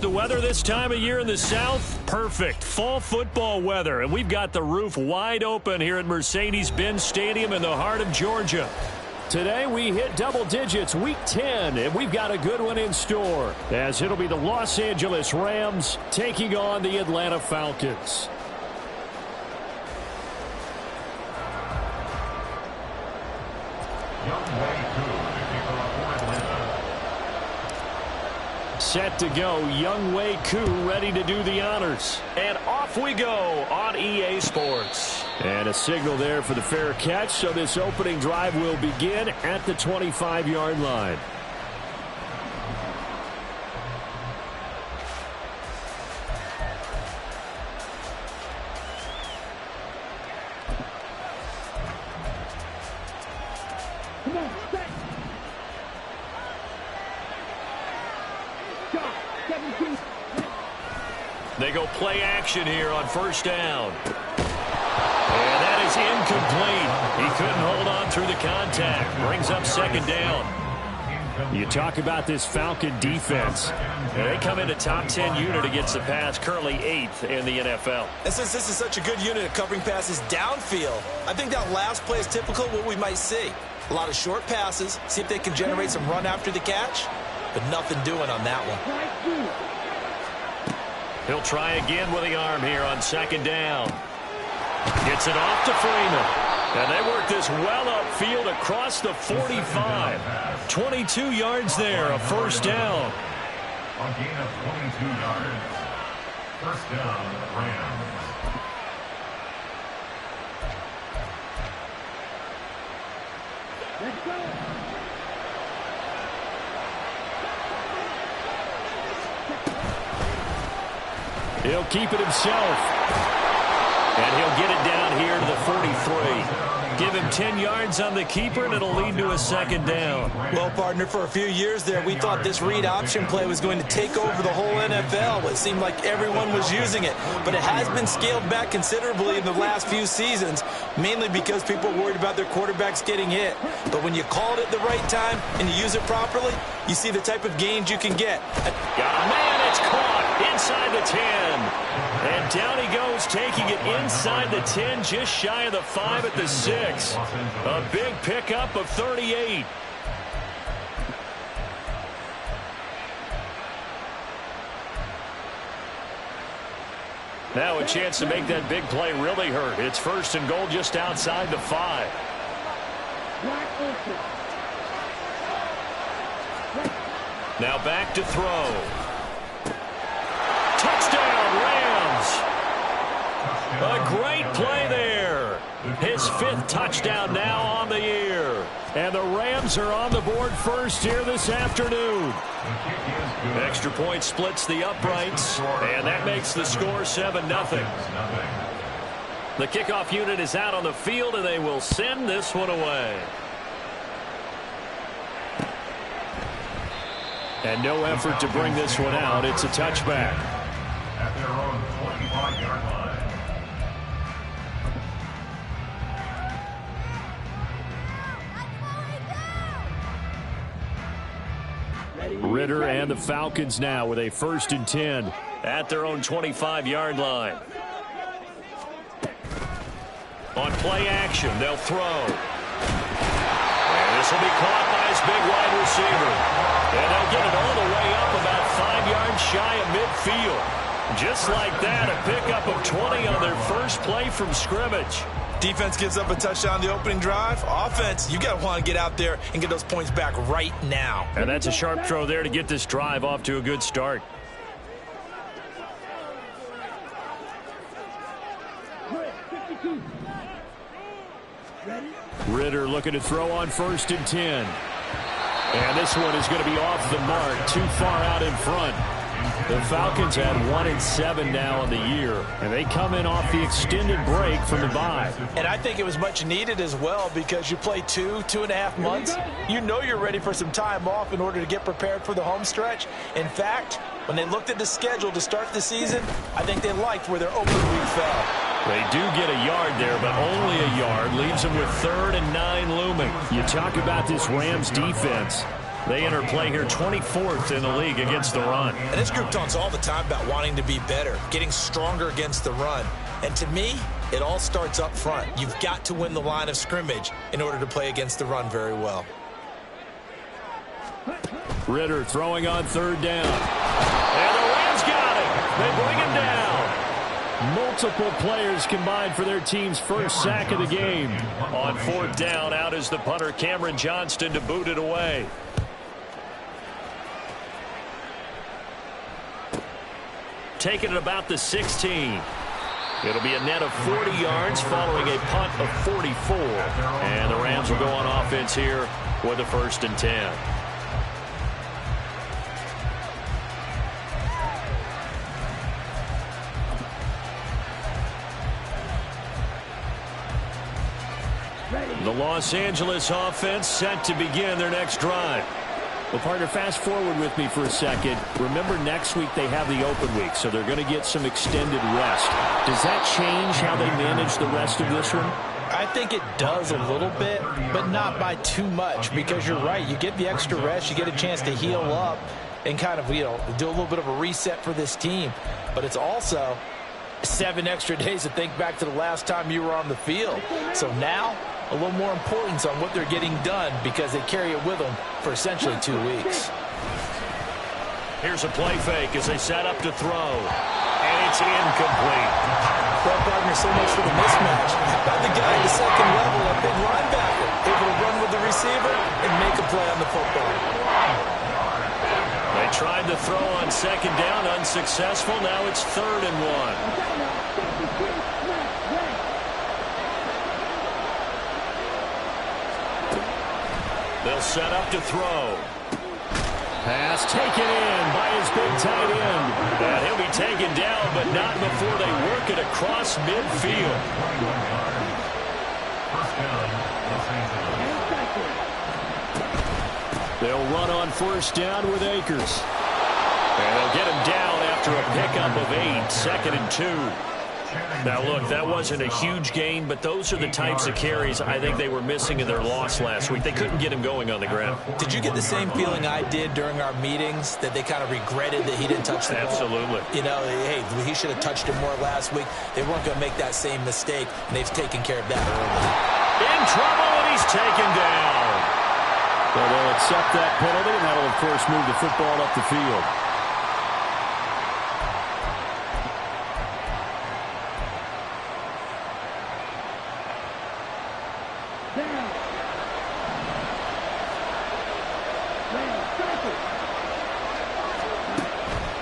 the weather this time of year in the South? Perfect. Fall football weather. And we've got the roof wide open here at Mercedes-Benz Stadium in the heart of Georgia. Today we hit double digits, week 10, and we've got a good one in store, as it'll be the Los Angeles Rams taking on the Atlanta Falcons. Set to go, Younghoe Koo ready to do the honors. And off we go on EA Sports. And a signal there for the fair catch, so this opening drive will begin at the 25-yard line. They go play action here on first down. And that is incomplete. He couldn't hold on through the contact. Brings up second down. You talk about this Falcon defense. They come into top 10 unit against the pass, currently 8th in the NFL. And since this is such a good unit at covering passes downfield, I think that last play is typical of what we might see. A lot of short passes, see if they can generate some run after the catch, but nothing doing on that one. He'll try again with the arm here on second down. Gets it off to Freeman. And they work this well upfield across the 45. 22 yards there, a first down. A gain of 22 yards. First down, Rams. Let's go. He'll keep it himself. And he'll get it down here to the 43. Give him 10 yards on the keeper, and it'll lead to a second down. Well, partner, for a few years there, we thought this read option play was going to take over the whole NFL. It seemed like everyone was using it. But it has been scaled back considerably in the last few seasons, mainly because people are worried about their quarterbacks getting hit. But when you call it at the right time and you use it properly, you see the type of gains you can get. Got a man, it's caught inside the 10. And down he goes, taking it inside the 10, just shy of the 5 at the 6. A big pickup of 38. Now a chance to make that big play really hurt. It's first and goal just outside the 5. Now back to throw. Touchdown, Rams. A great play there. His 5th touchdown now on the year. And the Rams are on the board first here this afternoon. Extra point splits the uprights, and that makes the score 7-0. The kickoff unit is out on the field, and they will send this one away. And no effort to bring this one out. It's a touchback. At their own 25-yard line. Ridder and the Falcons now with a 1st and 10 at their own 25-yard line. On play action, they'll throw. And this will be caught by his big wide receiver. And they'll get it all the way up about 5 yards shy of midfield. Just like that, a pickup of 20 on their first play from scrimmage. Defense gives up a touchdown the opening drive. Offense, you got to want to get out there and get those points back right now. And that's a sharp throw there to get this drive off to a good start. Ridder looking to throw on 1st and 10. And this one is going to be off the mark, too far out in front. The Falcons had 1-7 now on the year, and they come in off the extended break from the bye. And I think it was much needed as well, because you play 2.5 months. You know you're ready for some time off in order to get prepared for the home stretch. In fact, when they looked at the schedule to start the season, I think they liked where their opening week fell. They do get a yard there, but only a yard. Leaves them with 3rd and 9 looming. You talk about this Rams defense. They enter play here 24th in the league against the run. And this group talks all the time about wanting to be better, getting stronger against the run. And to me, it all starts up front. You've got to win the line of scrimmage in order to play against the run very well. Ritter throwing on third down. And the Rams got him. They bring him down. Multiple players combined for their team's first sack of the game. On fourth down, out is the punter, Cameron Johnston, to boot it away. Taking it about the 16. It'll be a net of 40 yards following a punt of 44. And the Rams will go on offense here with a 1st and 10. The Los Angeles offense set to begin their next drive. Well, partner, fast forward with me for a second. Remember, next week they have the open week, so they're going to get some extended rest. Does that change how they manage the rest of this one? I think it does a little bit, but not by too much, because you're right. You get the extra rest, you get a chance to heal up and kind of, do a little bit of a reset for this team. But it's also 7 extra days to think back to the last time you were on the field. So now, a little more importance on what they're getting done because they carry it with them for essentially 2 weeks. Here's a play fake as they set up to throw. And it's incomplete. Well, partner, so much for the mismatch. How the guy at the second level, a big linebacker, able to run with the receiver and make a play on the football. They tried to throw on second down, unsuccessful. Now it's 3rd and 1. They'll set up to throw. Pass taken in by his big tight end. And he'll be taken down, but not before they work it across midfield. They'll run on 1st down with Akers. And they'll get him down after a pickup of 8, 2nd and 2. Now, look, that wasn't a huge gain, but those are the types of carries I think they were missing in their loss last week. They couldn't get him going on the ground. Did you get the same feeling I did during our meetings, that they kind of regretted that he didn't touch the ball? Absolutely. Hey, he should have touched it more last week. They weren't going to make that same mistake, and they've taken care of that early. In trouble, and he's taken down. Well, they'll accept that penalty, and that'll, of course, move the football up the field.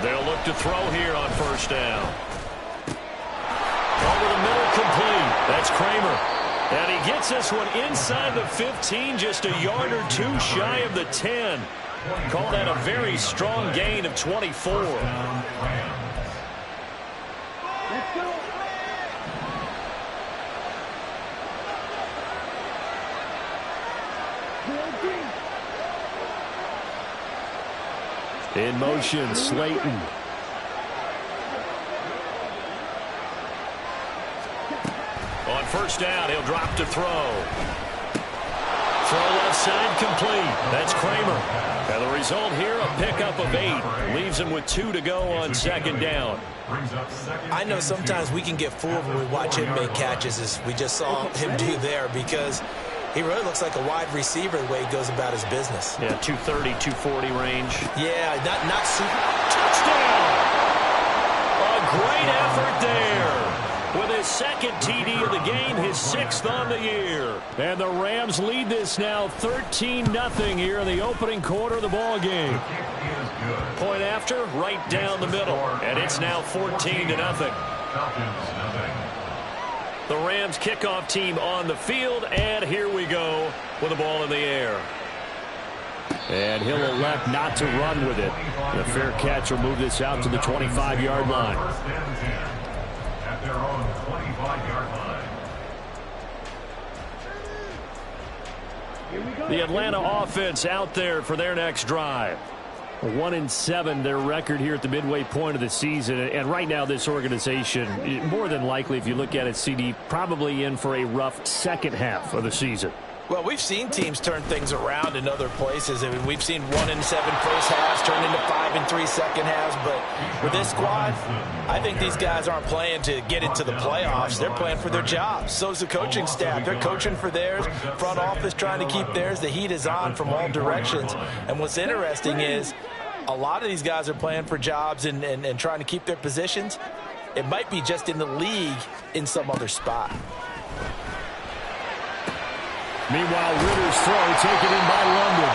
They'll look to throw here on 1st down. Over the middle, complete. That's Kramer. And he gets this one inside the 15, just a yard or 2 shy of the 10. Call that a very strong gain of 24. Let's go. In motion, Slayton. On 1st down, he'll drop to throw. Throw left side, complete. That's Kramer. And the result here, a pickup of 8. Leaves him with 2 to go on 2nd down. I know sometimes we can get fooled when we watch him make catches, as we just saw him do there, because he really looks like a wide receiver the way he goes about his business. Yeah, 230, 240 range. Yeah, not super. Touchdown! A great effort there. With his 2nd TD of the game, his 6th on the year. And the Rams lead this now 13-0 here in the opening quarter of the ball game. Point after, right down the middle. And it's now 14-0. The Rams kickoff team on the field, and here we go with the ball in the air. And he'll elect not to run with it. The fair catch will move this out to the 25-yard line. At their own 25-yard line. The Atlanta offense out there for their next drive. 1-7 their record here at the midway point of the season, and right now this organization, more than likely, if you look at it, CD, probably in for a rough second half of the season. Well, we've seen teams turn things around in other places. I mean, we've seen 1-7 first halves turn into 5-3 second halves. But with this squad, I think these guys aren't playing to get into the playoffs. They're playing for their jobs. So's the coaching staff. They're coaching for theirs. Front office trying to keep theirs. The heat is on from all directions. And what's interesting is a lot of these guys are playing for jobs and trying to keep their positions. It might be just in the league in some other spot. Meanwhile, Ritter's throw taken in by London.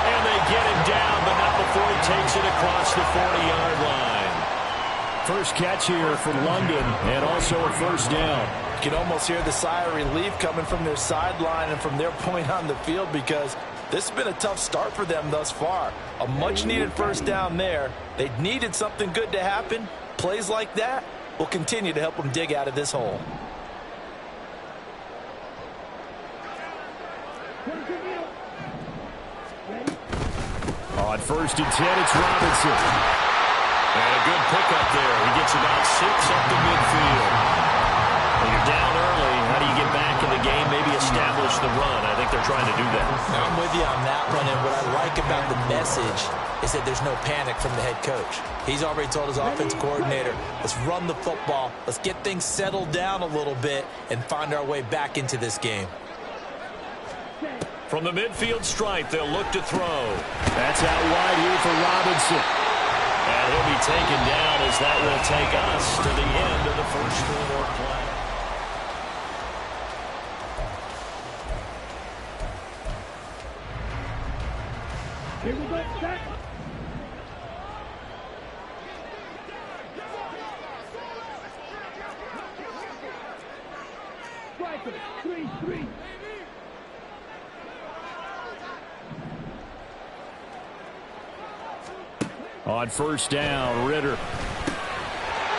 And they get him down, but not before he takes it across the 40-yard line. First catch here for London, and also a first down. You can almost hear the sigh of relief coming from their sideline and from their point on the field, because this has been a tough start for them thus far. A much-needed first down there. They needed something good to happen. Plays like that will continue to help them dig out of this hole. On 1st and 10, it's Robinson. And a good pickup there. He gets about 6 up the midfield. When you're down early, how do you get back in the game, maybe establish the run? I think they're trying to do that. I'm with you on that one, and what I like about the message is that there's no panic from the head coach. He's already told his offensive coordinator, let's run the football, let's get things settled down a little bit and find our way back into this game. From the midfield stripe, they'll look to throw. That's out wide here for Robinson. And he'll be taken down as that will take us to the end of the first quarter play. Here we go, set. Striker, 3-3. On first down, Ritter.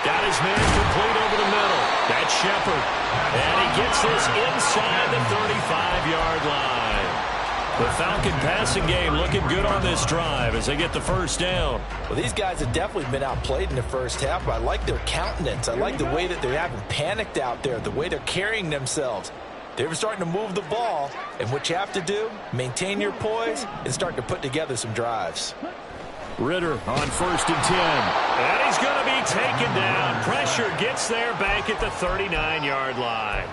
Got his man complete over the middle. That's Shepard. And he gets this inside the 35-yard line. The Falcon passing game looking good on this drive as they get the first down. Well, these guys have definitely been outplayed in the first half, but I like their countenance. I like the way that they haven't panicked out there, the way they're carrying themselves. They're starting to move the ball, and what you have to do, maintain your poise and start to put together some drives. Ritter on 1st and 10. And he's going to be taken down. Pressure gets there back at the 39-yard line.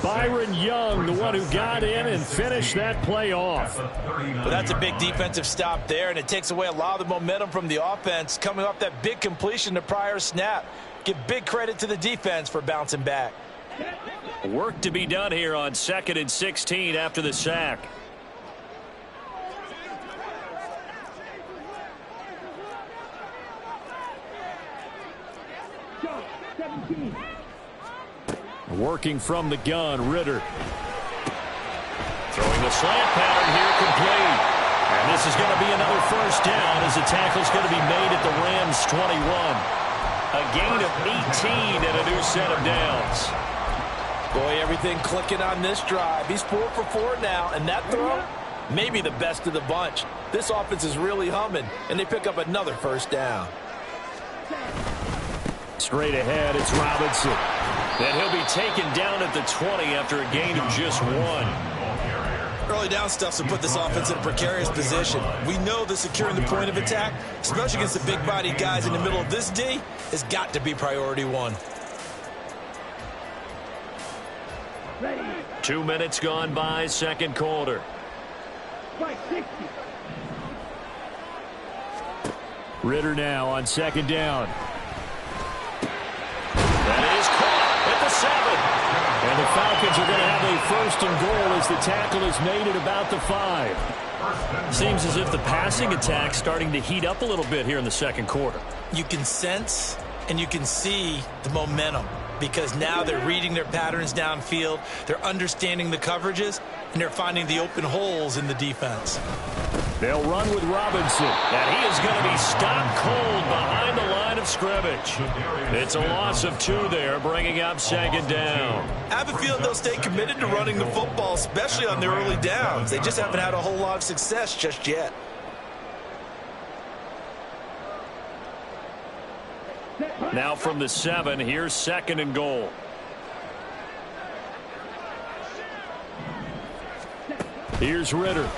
Byron Young, the one who got in and finished that play off. Well, that's a big defensive stop there, and it takes away a lot of the momentum from the offense coming off that big completion the prior snap. Give big credit to the defense for bouncing back. Work to be done here on 2nd and 16 after the sack. Working from the gun, Ritter. Throwing the slant pattern here complete. And this is going to be another first down as the tackle's going to be made at the Rams' 21. A gain of 18 and a new set of downs. Boy, everything clicking on this drive. He's 4 for 4 now, and that throw, maybe the best of the bunch. This offense is really humming, and they pick up another first down. Straight ahead, it's Robinson. And he'll be taken down at the 20 after a gain of just 1. Early down stuff's to put this offense in a precarious position. We know that securing the point of attack, especially against the big-bodied guys in the middle of this D, has got to be priority 1. 2 minutes gone by, second quarter. Ritter now on 2nd down. That is caught at the 7. And the Falcons are going to have a 1st and goal as the tackle is made at about the 5. Seems as if the passing attack's starting to heat up a little bit here in the second quarter. You can sense and you can see the momentum because now they're reading their patterns downfield, they're understanding the coverages, and they're finding the open holes in the defense. They'll run with Robinson, and he is going to be stopped cold behind the line of scrimmage. It's a loss of 2 there, bringing up 2nd down. I have a feeling they'll stay committed to running the football, especially on their early downs. They just haven't had a whole lot of success just yet. Now from the 7, here's 2nd and goal. Here's Ritter.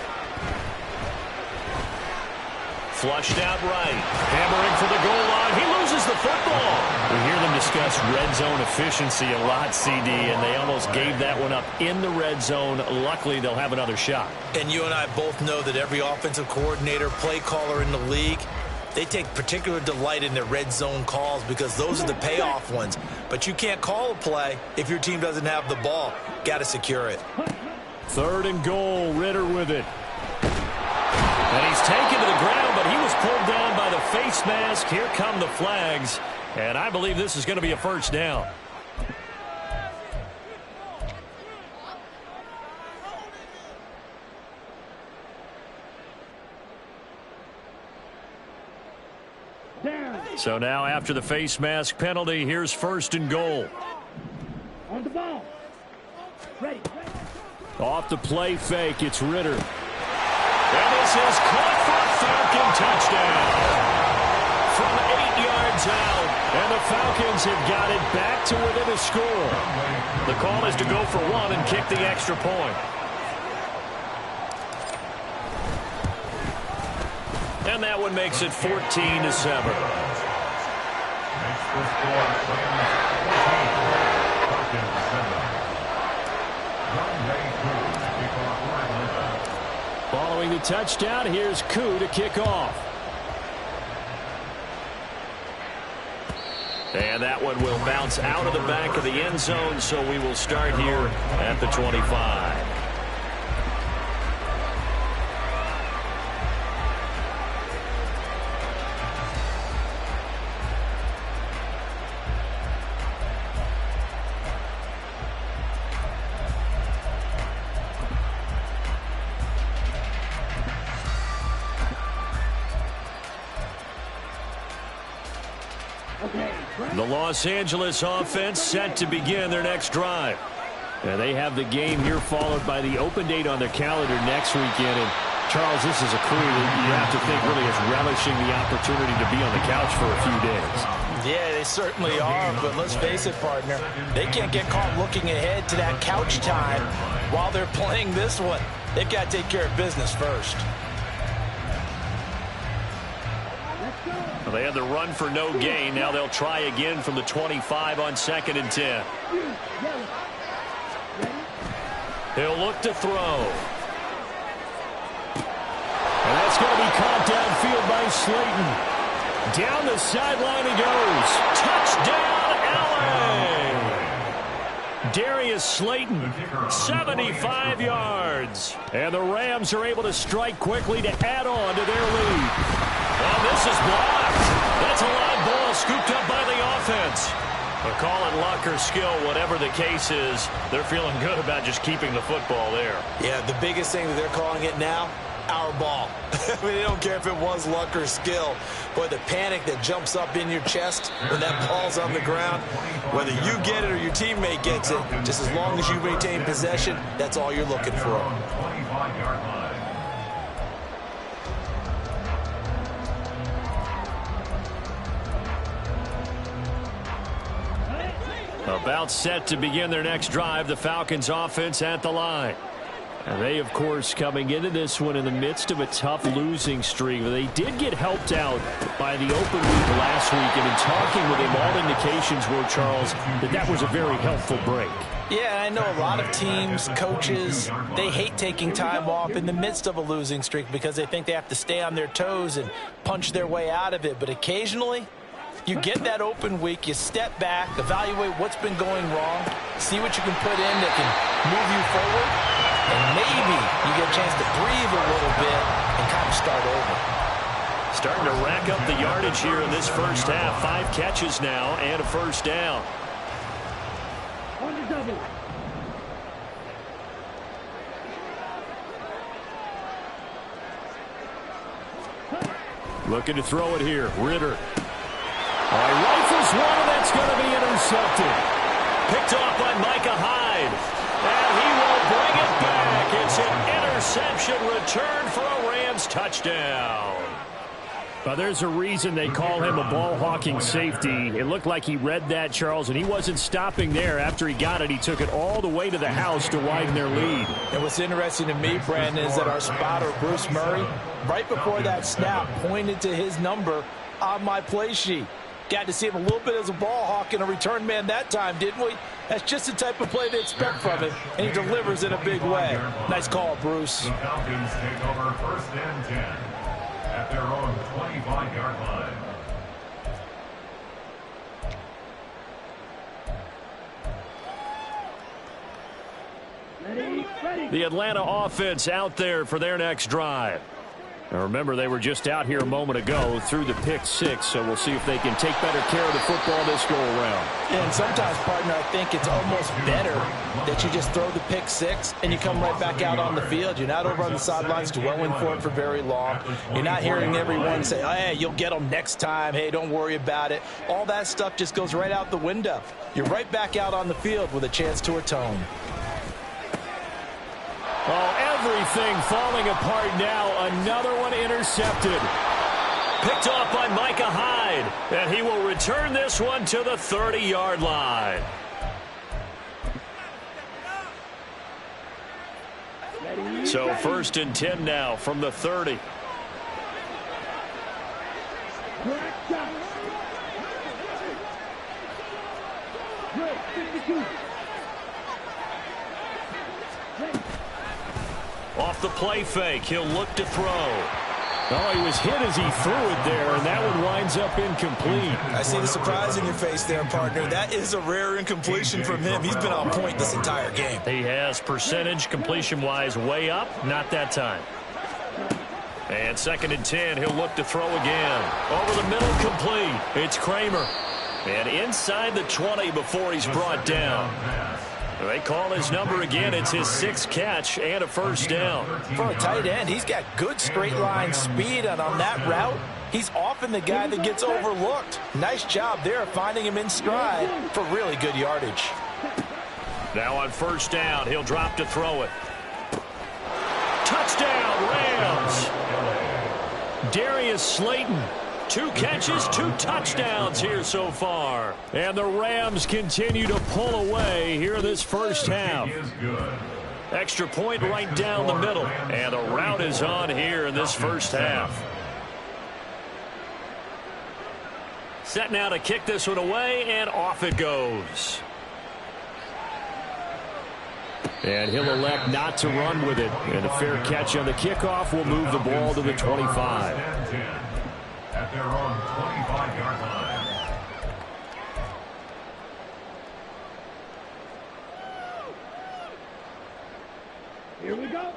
Flushed out right. Hammering for the goal line. He loses the football. We hear them discuss red zone efficiency a lot, CD, and they almost gave that one up in the red zone. Luckily, they'll have another shot. And you and I both know that every offensive coordinator, play caller in the league, they take particular delight in their red zone calls because those are the payoff ones. But you can't call a play if your team doesn't have the ball. Got to secure it. 3rd and goal. Ritter with it. And he's taken to the ground, but he was pulled down by the face mask. Here come the flags. And I believe this is going to be a first down. So now after the face mask penalty, here's 1st and goal. On the ball. Ready. Off the play fake, it's Ritter. And this is caught for a Falcon touchdown. From 8 yards out, and the Falcons have got it back to within a score. The call is to go for 1 and kick the extra point. And that one makes it 14-7. Following the touchdown, here's Koo to kick off. And that one will bounce out of the back of the end zone, so we will start here at the 25. The Los Angeles offense set to begin their next drive. And they have the game here followed by the open date on their calendar next weekend. And Charles, this is a crew that you have to think really is relishing the opportunity to be on the couch for a few days. Yeah, they certainly are, but let's face it, partner. They can't get caught looking ahead to that couch time while they're playing this one. They've got to take care of business first. Well, they had the run for no gain. Now they'll try again from the 25 on 2nd and 10. He'll look to throw. And that's going to be caught downfield by Slayton. Down the sideline he goes. Touchdown, LA! Darius Slayton, 75 yards. And the Rams are able to strike quickly to add on to their lead. And this is blocked. That's a live ball scooped up by the offense. But call it luck or skill, whatever the case is, they're feeling good about just keeping the football there. Yeah, the biggest thing that they're calling it now, our ball. I mean, they don't care if it was luck or skill. Boy, the panic that jumps up in your chest when that ball's on the ground, whether you get it or your teammate gets it, just as long as you retain possession, that's all you're looking for. 25-yard line. About set to begin their next drive, the Falcons offense at the line. And they, of course, coming into this one in the midst of a tough losing streak. They did get helped out by the open week last week, and in talking with him, all indications were, Charles, that was a very helpful break. Yeah, I know a lot of teams, coaches, they hate taking time off in the midst of a losing streak because they think they have to stay on their toes and punch their way out of it. But occasionally, you get that open week, you step back, evaluate what's been going wrong, see what you can put in that can move you forward, and maybe you get a chance to breathe a little bit and kind of start over. Starting to rack up the yardage here in this first half. 5 catches now and a first down. On the double. Looking to throw it here. Ritter. Rifles one, and that's going to be intercepted. Picked off by Micah Hyde. And he will bring it back. It's an interception return for a Rams touchdown. Well, there's a reason they call him a ball-hawking safety. It looked like he read that, Charles, and he wasn't stopping there. After he got it, he took it all the way to the house to widen their lead. And what's interesting to me, Brandon, is that our spotter, Bruce Murray, right before that snap, pointed to his number on my play sheet. Got to see him a little bit as a ball hawk and a return man that time, didn't we? That's just the type of play they expect from him, and he delivers in a big way. Nice call, Bruce. The Falcons take over 1st and 10 at their own 25-yard line. Ready. The Atlanta offense out there for their next drive. Now remember, they were just out here a moment ago through the pick 6, so we'll see if they can take better care of the football this go-around. And sometimes, partner, I think it's almost better that you just throw the pick 6 and you come right back out on the field. You're not over on the sidelines dwelling for it for very long. You're not hearing everyone say, oh, hey, you'll get them next time. Hey, don't worry about it. All that stuff just goes right out the window. You're right back out on the field with a chance to atone. Oh, everything falling apart now. Another one intercepted. Picked off by Micah Hyde. And he will return this one to the 30-yard line. So 1st and 10 now from the 30. Off the play fake, he'll look to throw. Oh, he was hit as he threw it there, and that one winds up incomplete. I see the surprise in your face there, partner. That is a rare incompletion from him. He's been on point this entire game. He has percentage completion-wise way up, not that time. And 2nd and 10, he'll look to throw again. Over the middle, complete. It's Kramer. And inside the 20 before he's brought down. They call his number again. It's his 6th catch and a 1st down. For a tight end, he's got good straight line speed, and on that route, he's often the guy that gets overlooked. Nice job there finding him in stride for really good yardage. Now on 1st down, he'll drop to throw it. Touchdown, Rams! Darius Slayton. 2 catches, 2 touchdowns here so far. And the Rams continue to pull away here in this first half. Extra point right down the middle. And the route is on here in this first half. Set now to kick this one away, and off it goes. And he'll elect not to run with it. And a fair catch on the kickoff will move the ball to the 25. At their own 25-yard line. Here we go.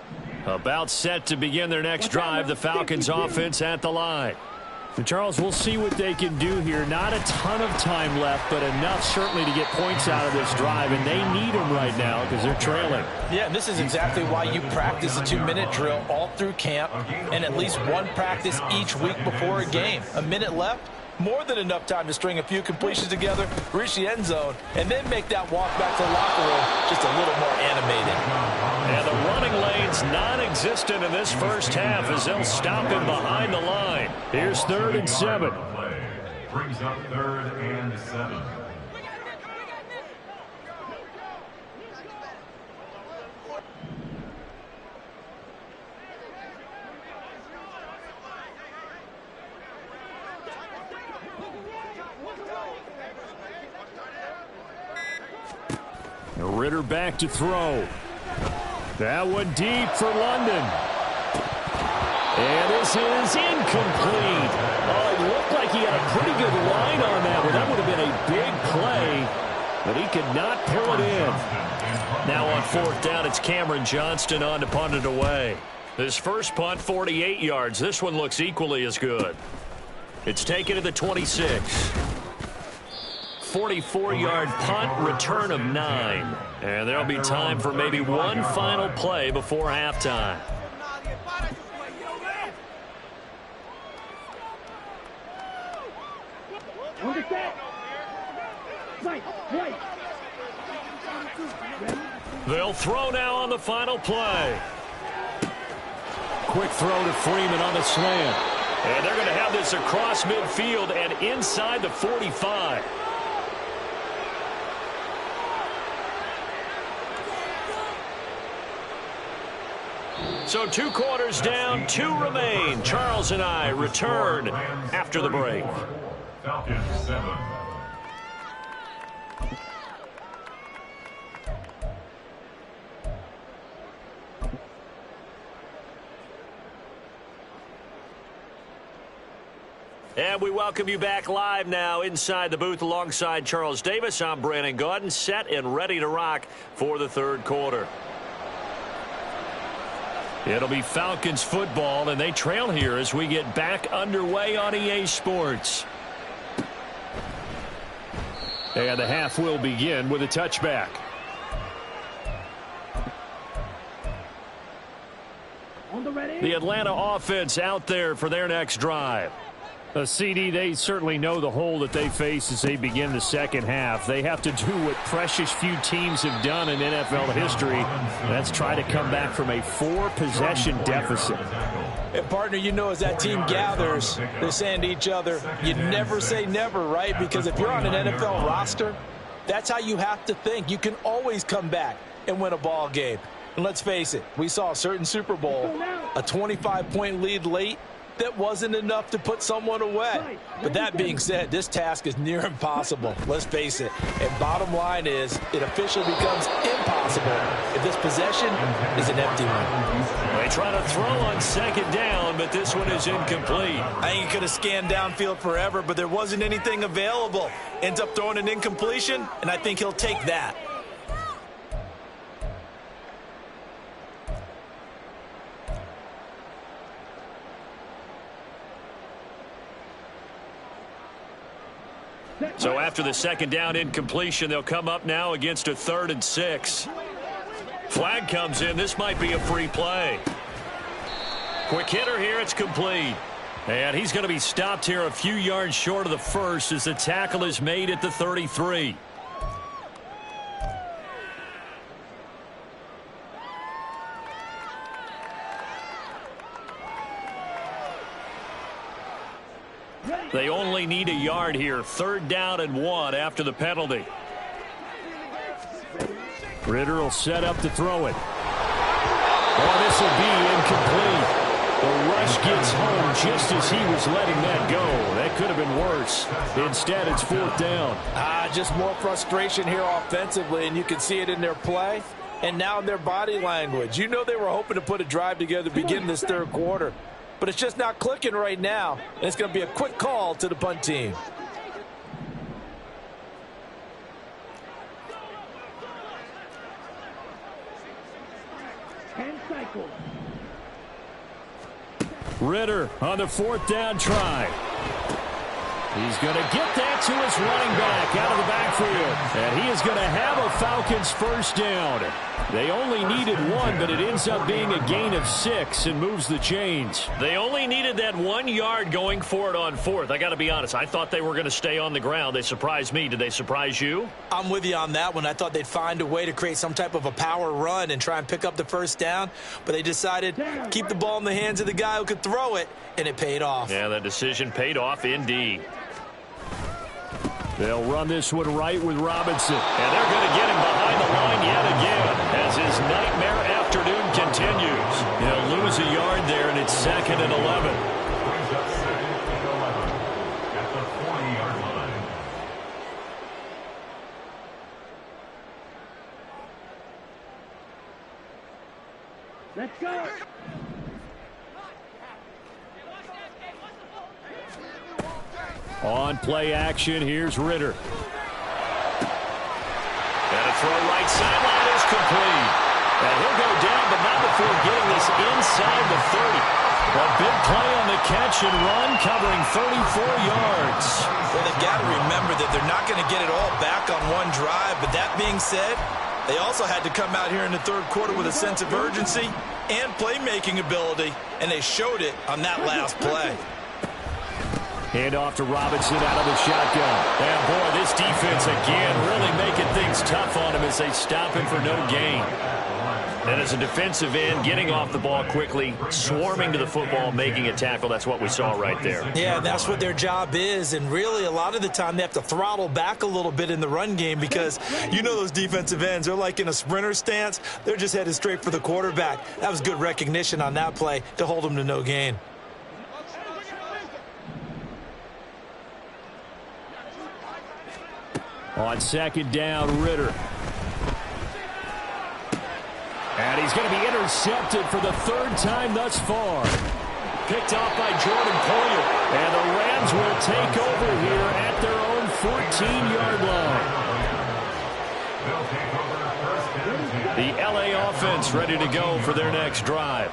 About set to begin their next drive, the Falcons offense at the line. And Charles, we'll see what they can do here. Not a ton of time left, but enough certainly to get points out of this drive, and they need them right now because they're trailing. Yeah, and this is exactly why you practice a 2-minute drill all through camp and at least one practice each week before a game. A minute left, more than enough time to string a few completions together, reach the end zone, and then make that walk back to the locker room just a little more animated. And the running lane's non-existent in this first half as they'll stop him behind the line. Here's 3rd and 7. Brings up 3rd and 7. Ritter back to throw. That one deep for London. And this is incomplete. Oh, it looked like he had a pretty good line on that one. That would have been a big play, but he could not pull it in. Now on 4th down, it's Cameron Johnston on to punt it away. This first punt, 48 yards. This one looks equally as good. It's taken to the 26. 44-yard punt, return of 9. And there'll be time for maybe one final play before halftime. They'll throw now on the final play. Quick throw to Freeman on the slant. And they're going to have this across midfield and inside the 45. So 2 quarters down, 2 remain. Charles and I return after the break. Falcons 7. And we welcome you back live now inside the booth alongside Charles Davis. I'm Brandon Gaudin, set and ready to rock for the 3rd quarter. It'll be Falcons football, and they trail here as we get back underway on EA Sports. And the half will begin with a touchback. On the ready. The Atlanta offense out there for their next drive. CD, they certainly know the hole that they face as they begin the second half. They have to do what precious few teams have done in NFL history. That's try to come back from a 4-possession deficit. And, partner, you know, as that team gathers, they're saying to each other, you never say never, right? Because if you're on an NFL roster, that's how you have to think. You can always come back and win a ball game. And let's face it, we saw a certain Super Bowl, a 25-point lead late. That wasn't enough to put someone away. But that being said, this task is near impossible. Let's face it. And bottom line is, it officially becomes impossible if this possession is an empty one. They try to throw on 2nd down, but this one is incomplete. I think he could have scanned downfield forever, but there wasn't anything available. Ends up throwing an incompletion, and I think he'll take that. So after the 2nd down incompletion, they'll come up now against a 3rd and 6. Flag comes in. This might be a free play. Quick hitter here. It's complete. And he's going to be stopped here a few yards short of the first as the tackle is made at the 33. They only need a yard here. 3rd down and 1 after the penalty. Ritter will set up to throw it. Oh, this will be incomplete. The rush gets home just as he was letting that go. That could have been worse. Instead, it's 4th down. Just more frustration here offensively, and you can see it in their play and now in their body language. You know they were hoping to put a drive together to begin this 3rd quarter. But it's just not clicking right now. And it's going to be a quick call to the punt team. Ritter on the 4th down try. He's going to get that to his running back out of the backfield. And he is going to have a Falcons 1st down. They only needed 1, but it ends up being a gain of 6 and moves the chains. They only needed that 1 yard going for it on 4th. I got to be honest. I thought they were going to stay on the ground. They surprised me. Did they surprise you? I'm with you on that one. I thought they'd find a way to create some type of a power run and try and pick up the 1st down. But they decided keep the ball in the hands of the guy who could throw it, and it paid off. Yeah, that decision paid off indeed. They'll run this one right with Robinson. And they're going to get him behind the line yet again as his nightmare afternoon continues. He'll lose a yard there, and it's 2nd and 11. Brings up 2nd and 11 at the 40-yard line. Let's go. On play action, here's Ritter. And a throw right sideline is complete. And he'll go down, but not before getting this inside the 30. A big play on the catch and run, covering 34 yards. Well, they've got to remember that they're not going to get it all back on one drive. But that being said, they also had to come out here in the 3rd quarter with a sense of urgency and playmaking ability, and they showed it on that last play. Hand off to Robinson out of the shotgun. And, boy, this defense again really making things tough on him as they stop him for no gain. And as a defensive end, getting off the ball quickly, swarming to the football, making a tackle, that's what we saw right there. Yeah, that's what their job is. And really, a lot of the time, they have to throttle back a little bit in the run game because you know those defensive ends, they're like in a sprinter stance. They're just headed straight for the quarterback. That was good recognition on that play to hold them to no gain. On second down, Ritter. And he's going to be intercepted for the third time thus far. Picked off by Jordan Poyer. And the Rams will take over here at their own 14-yard line. The LA offense ready to go for their next drive.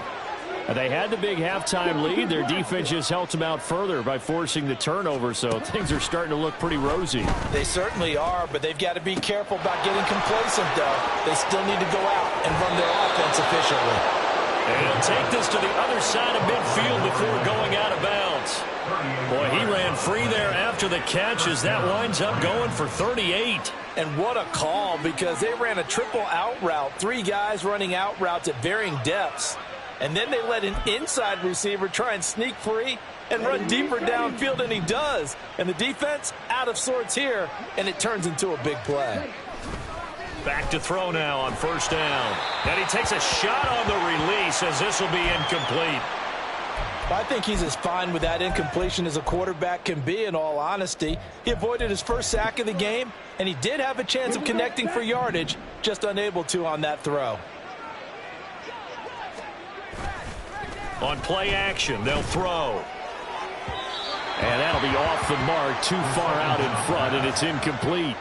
And they had the big halftime lead. Their defense just helped them out further by forcing the turnover, so things are starting to look pretty rosy. They certainly are, but they've got to be careful about getting complacent, though. They still need to go out and run their offense efficiently. And he'll take this to the other side of midfield before going out of bounds. Boy, he ran free there after the catch as that winds up going for 38. And what a call, because they ran a triple out route. 3 guys running out routes at varying depths. And then they let an inside receiver try and sneak free and run deeper downfield, and he does. And the defense out of sorts here, and it turns into a big play. Back to throw now on first down. And he takes a shot on the release as this will be incomplete. I think he's as fine with that incompletion as a quarterback can be, in all honesty. He avoided his first sack of the game, and he did have a chance of connecting for yardage, just unable to on that throw. On play action, they'll throw. And that'll be off the mark, too far out in front, and it's incomplete.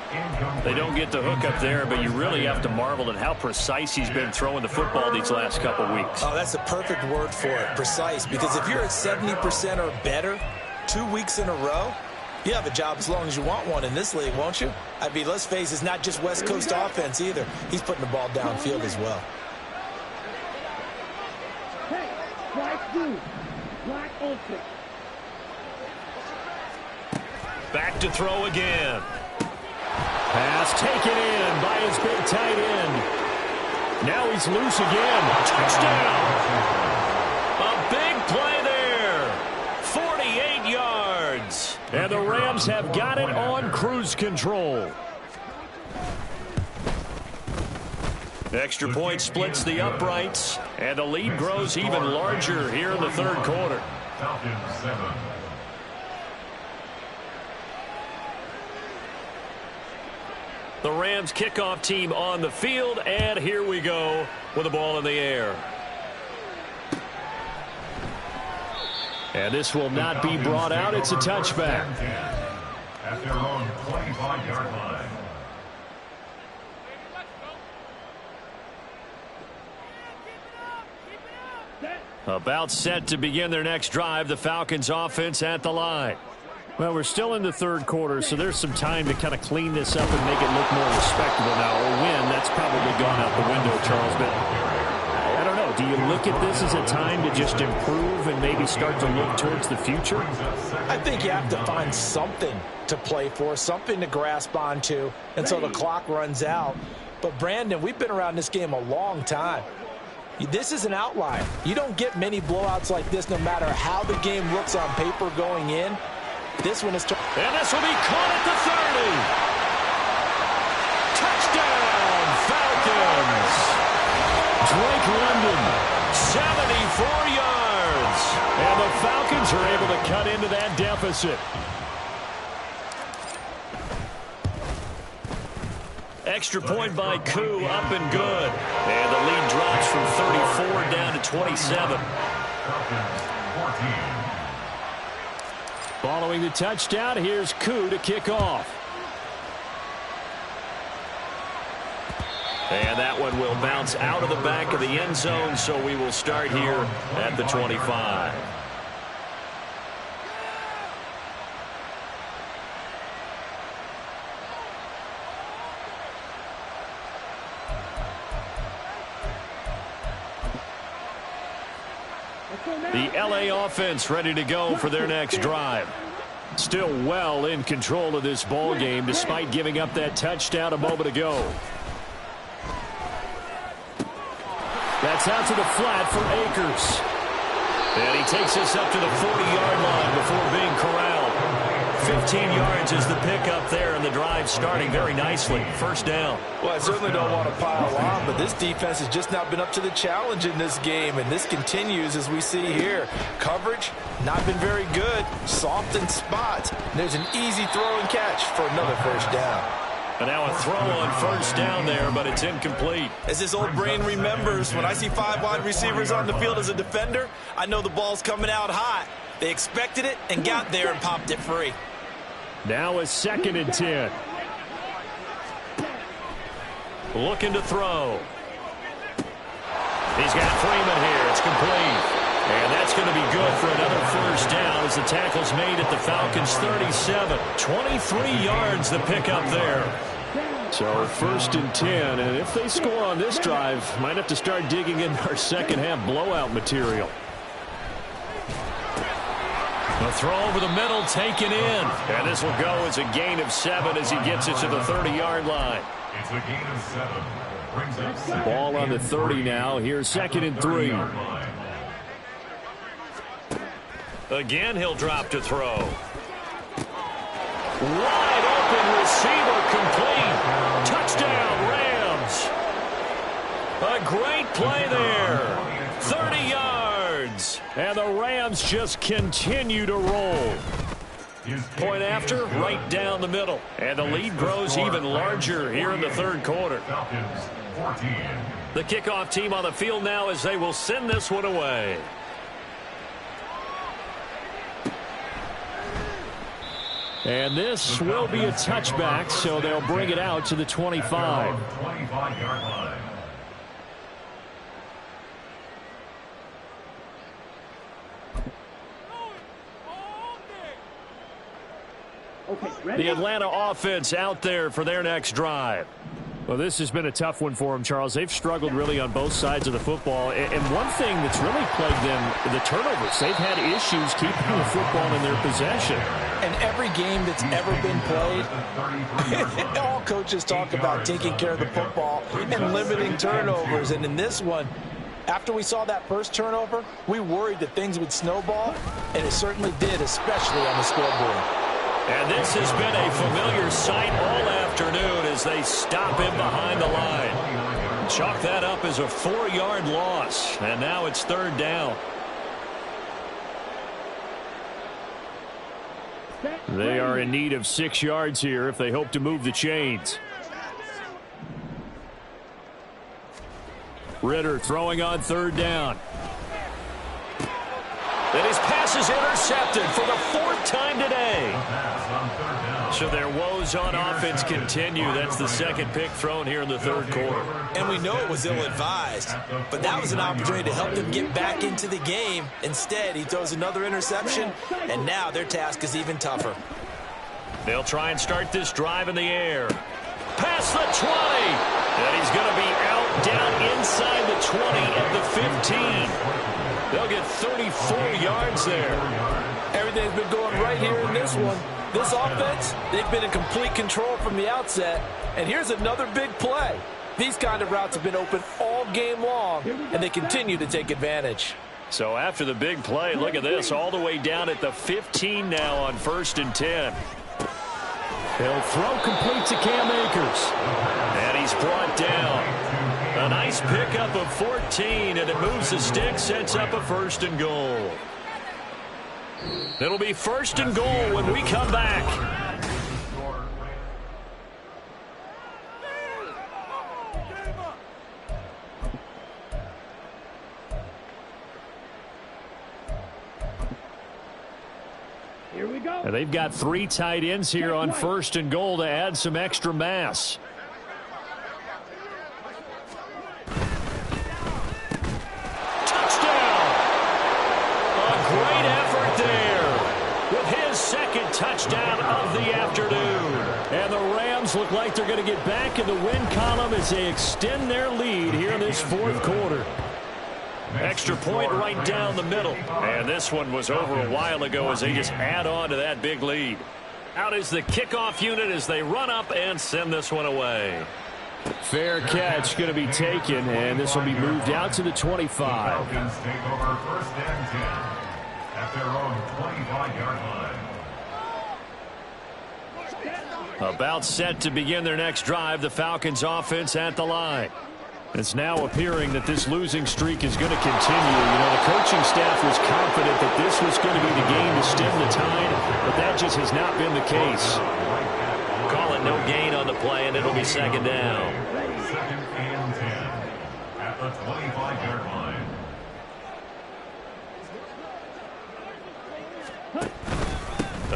They don't get the hook up there, but you really have to marvel at how precise he's been throwing the football these last couple weeks. Oh, that's the perfect word for it, precise, because if you're at 70% or better 2 weeks in a row, you have a job as long as you want one in this league, won't you? I mean, let's face it, it's not just West Coast offense either. He's putting the ball downfield as well. Back to throw again. Pass taken in by his big tight end. Now he's loose again. Touchdown. A big play there. 48 yards. And the Rams have got it on cruise control. Extra point splits the uprights, and the lead grows even larger here in the third quarter. Falcons 7. The Rams kickoff team on the field, and here we go with the ball in the air. And this will not be brought out. It's a touchback. At their own 25-yard line. About set to begin their next drive, the Falcons offense at the line. Well, we're still in the third quarter, so there's some time to kind of clean this up and make it look more respectable now. A win, that's probably gone out the window, Charles, but I don't know. Do you look at this as a time to just improve and maybe start to look towards the future? I think you have to find something to play for, something to grasp onto until the clock runs out. But, Brandon, we've been around this game a long time. This is an outlier. You don't get many blowouts like this no matter how the game looks on paper going in. This one is... And this will be caught at the 30. Touchdown, Falcons. Drake London, 74 yards. And the Falcons are able to cut into that deficit. Extra point by Koo, up and good. And the lead drops from 34 down to 27. Following the touchdown, here's Koo to kick off. And that one will bounce out of the back of the end zone, so we will start here at the 25. The LA offense ready to go for their next drive. Still well in control of this ball game despite giving up that touchdown a moment ago. That's out to the flat for Akers. And he takes us up to the 40-yard line before being corralled. 15 yards is the pickup there, and the drive starting very nicely. First down. Well, I certainly don't want to pile on, but this defense has just not been up to the challenge in this game, and this continues as we see here. Coverage, not been very good. Soft in spots. There's an easy throw and catch for another first down. And now a throw on first down there, but it's incomplete. As this old brain remembers, when I see 5 wide receivers on the field as a defender, I know the ball's coming out hot. They expected it and got there and popped it free. Now a 2nd and 10. Looking to throw. He's got Freeman here. It's complete. And that's going to be good for another first down as the tackle's made at the Falcons' 37. 23 yards the pickup there. So 1st and 10. And if they score on this drive, might have to start digging in our second half blowout material. A throw over the middle, taken in. And this will go as a gain of 7 as he gets it to the 30-yard line. It's a gain of 7. Brings up 2nd Ball on the 30 now. Here's 2nd and 3. Again, he'll drop to throw. Wide open receiver complete. Touchdown, Rams. A great play there. 30 yards. And the Rams just continue to roll. Point after, right down the middle. And the lead grows even larger here in the 3rd quarter. Falcons 14. The kickoff team on the field now as they will send this one away. And this will be a touchback, so they'll bring it out to the 25. 25-yard line. Okay, ready? The Atlanta offense out there for their next drive. Well, this has been a tough one for them, Charles. They've struggled really on both sides of the football. And one thing that's really plagued them, the turnovers. They've had issues keeping the football in their possession. And every game that's ever been played, all coaches talk about taking care of the football and limiting turnovers. And in this one, after we saw that first turnover, we worried that things would snowball, and it certainly did, especially on the scoreboard. And this has been a familiar sight all afternoon as they stop him behind the line. Chalk that up as a 4-yard loss, and now it's 3rd down. They are in need of 6 yards here if they hope to move the chains. Ritter throwing on 3rd down. And his pass is intercepted for the 4th time today. So their woes on offense continue. That's the 2nd pick thrown here in the 3rd quarter. And we know it was ill-advised, but that was an opportunity to help them get back into the game. Instead, he throws another interception, and now their task is even tougher. They'll try and start this drive in the air. Past the 20. And he's going to be out down inside the 20 at the 15. They'll get 34 yards there. Everything's been going right here in this one. This offense, they've been in complete control from the outset. And here's another big play. These kind of routes have been open all game long, and they continue to take advantage. So after the big play, look at this, all the way down at the 15 now on 1st and 10. He'll throw complete to Cam Akers. And he's brought down. A nice pickup of 14, and it moves the stick, sets up a 1st and goal. It'll be 1st and goal when we come back. Here we go. And they've got 3 tight ends here on 1st and goal to add some extra mass. Touchdown of the afternoon. And the Rams look like they're going to get back in the win column as they extend their lead here in this 4th quarter. Extra point right down the middle. And this one was over a while ago as they just add on to that big lead. Out is the kickoff unit as they run up and send this one away. Fair catch going to be taken, and this will be moved out to the 25. Falcons take over first and 10 at their own 25-yard line. About set to begin their next drive, the Falcons offense at the line. It's now appearing that this losing streak is going to continue. You know, the coaching staff was confident that this was going to be the game to stem the tide, but that just has not been the case. Call it no gain on the play, and it'll be second down. Second and 10 at the 25-yard line.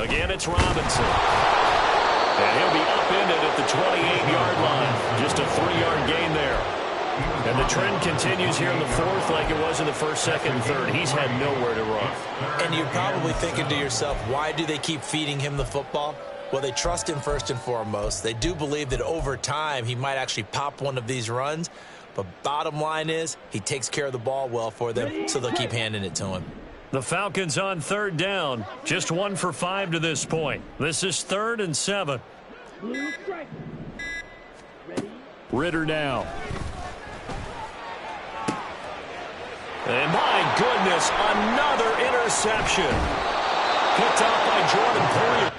Again, it's Robinson. And he'll be upended at the 28-yard line. Just a 3-yard gain there. And the trend continues here in the fourth like it was in the first, second, and third. He's had nowhere to run. And you're probably thinking to yourself, why do they keep feeding him the football? Well, they trust him first and foremost. They do believe that over time he might actually pop one of these runs. But bottom line is he takes care of the ball well for them, so they'll keep handing it to him. The Falcons on third down. Just 1 for 5 to this point. This is 3rd and 7. Ritter now. And my goodness, another interception. Picked off by Jordan Poyer.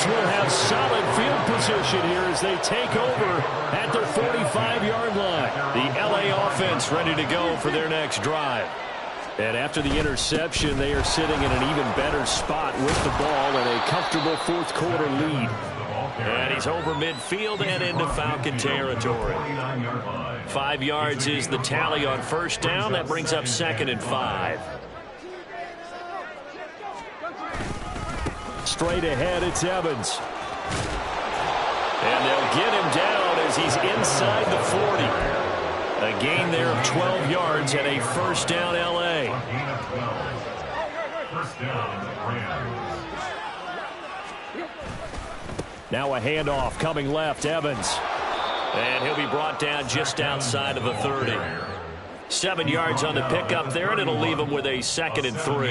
Will have solid field position here as they take over at their 45-yard line. The LA offense ready to go for their next drive. And after the interception, they are sitting in an even better spot with the ball and a comfortable fourth-quarter lead. And he's over midfield and into Falcon territory. 5 yards is the tally on first down. That brings up 2nd and 5. Straight ahead, it's Evans. And they'll get him down as he's inside the 40. A gain there of 12 yards and a first down, L.A. First down, Rams. Now a handoff coming left, Evans. And he'll be brought down just outside of the 30. 7 yards on the pickup there, and it'll leave him with a 2nd and 3.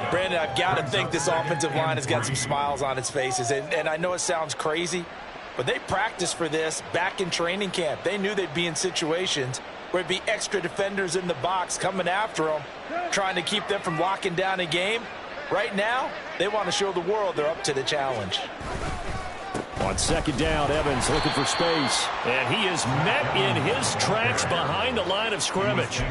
Brandon, I've got to think this offensive line has got some smiles on its faces. And I know it sounds crazy, but they practiced for this back in training camp. They knew they'd be in situations where it'd be extra defenders in the box coming after them, trying to keep them from locking down a game. Right now, they want to show the world they're up to the challenge. On second down, Evans looking for space. And he is met in his tracks behind the line of scrimmage.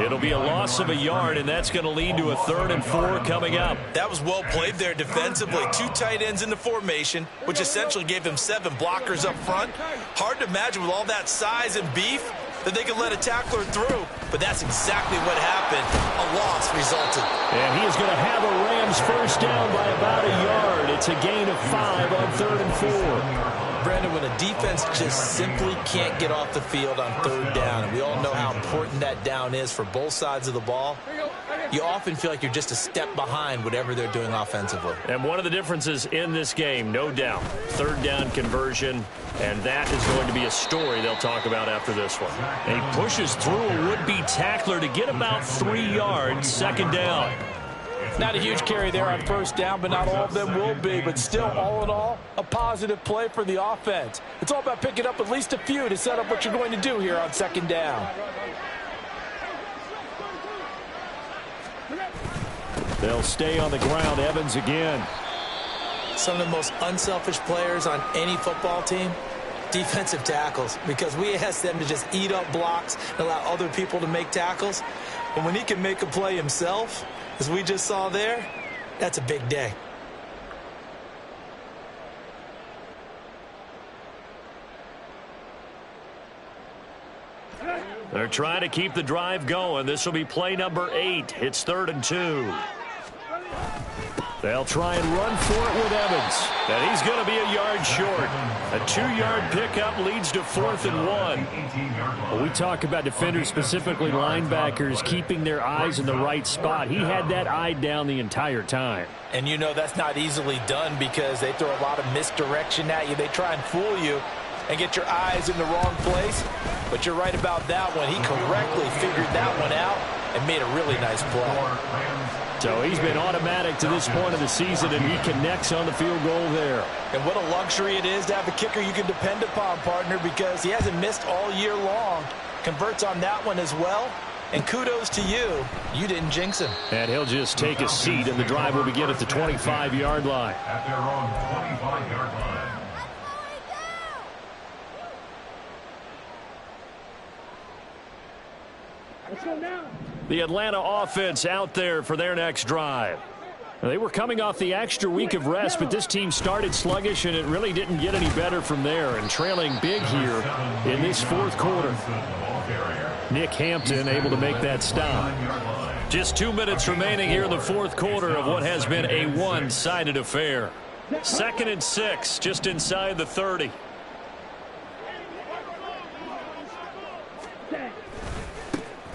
It'll be a loss of a yard, and that's going to lead to a 3rd and 4 coming up. That was well played there defensively. 2 tight ends in the formation, which essentially gave them 7 blockers up front. Hard to imagine with all that size and beef that they could let a tackler through. But that's exactly what happened. A loss resulted. And he is going to have a Rams first down by about a yard. It's a gain of 5 on 3rd and 4. Brandon, when a defense just simply can't get off the field on 3rd down, and we all know how important that down is for both sides of the ball, you often feel like you're just a step behind whatever they're doing offensively. And one of the differences in this game, no doubt, 3rd down conversion, and that is going to be a story they'll talk about after this one. And he pushes through a would-be tackler to get about 3 yards, 2nd down. Not a huge carry there on first down, but not all of them will be. But still, all in all, a positive play for the offense. It's all about picking up at least a few to set up what you're going to do here on 2nd down. They'll stay on the ground. Evans again. Some of the most unselfish players on any football team, defensive tackles, because we ask them to just eat up blocks and allow other people to make tackles. But when he can make a play himself, as we just saw there, that's a big day. They're trying to keep the drive going. This will be play number 8. It's 3rd and 2. They'll try and run for it with Evans. And he's going to be a yard short. A 2-yard pickup leads to 4th and 1. Well, we talk about defenders, specifically linebackers, keeping their eyes in the right spot. He had that eye down the entire time. And you know that's not easily done because they throw a lot of misdirection at you. They try and fool you and get your eyes in the wrong place. But you're right about that one. He correctly figured that one out and made a really nice play. So he's been automatic to this point of the season, and he connects on the field goal there. And what a luxury it is to have a kicker you can depend upon, partner, because he hasn't missed all year long. Converts on that one as well. And kudos to you. You didn't jinx him. And he'll just take a seat, and the drive will begin at the 25-yard line. At their own 25-yard line. Let's go now. The Atlanta offense out there for their next drive. They were coming off the extra week of rest, but this team started sluggish, and it really didn't get any better from there. And trailing big here in this fourth quarter. Nick Hampton able to make that stop. Just 2 minutes remaining here in the fourth quarter of what has been a one-sided affair. 2nd and 6, just inside the 30.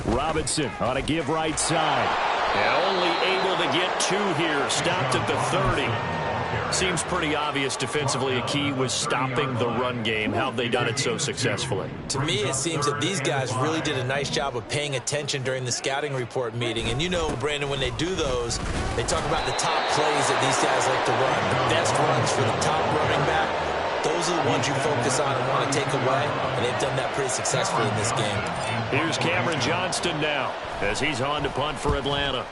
Robinson on a give right side. And only able to get 2 here. Stopped at the 30. Seems pretty obvious defensively a key was stopping the run game. How have they done it so successfully? To me, it seems that these guys really did a nice job of paying attention during the scouting report meeting. And you know, Brandon, when they do those, they talk about the top plays that these guys like to run. The best runs for the top running back. Those are the ones you focus on and want to take away, and they've done that pretty successfully in this game. Here's Cameron Johnston now as he's on to punt for Atlanta.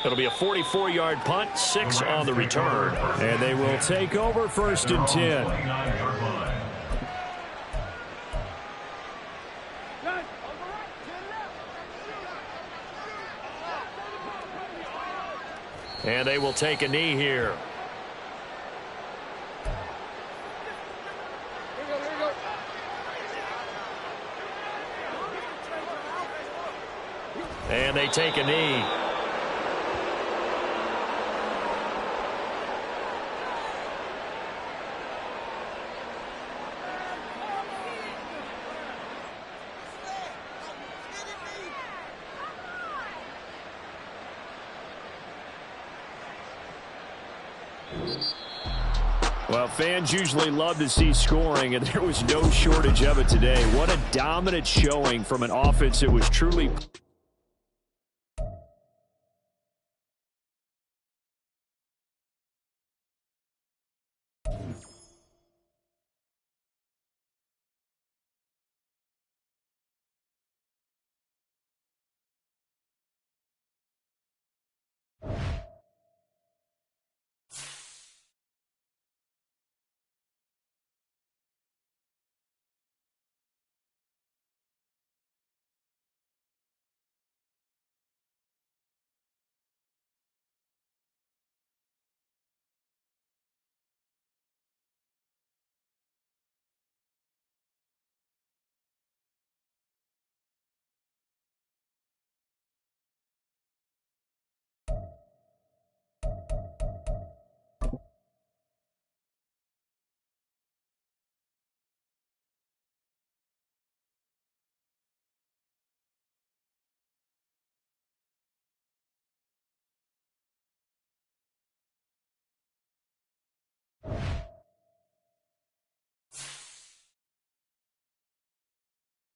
It'll be a 44-yard punt, 6 on the return. And they will take over 1st and 10. And they will take a knee here. And they take a knee. Well, fans usually love to see scoring, and there was no shortage of it today. What a dominant showing from an offense that was truly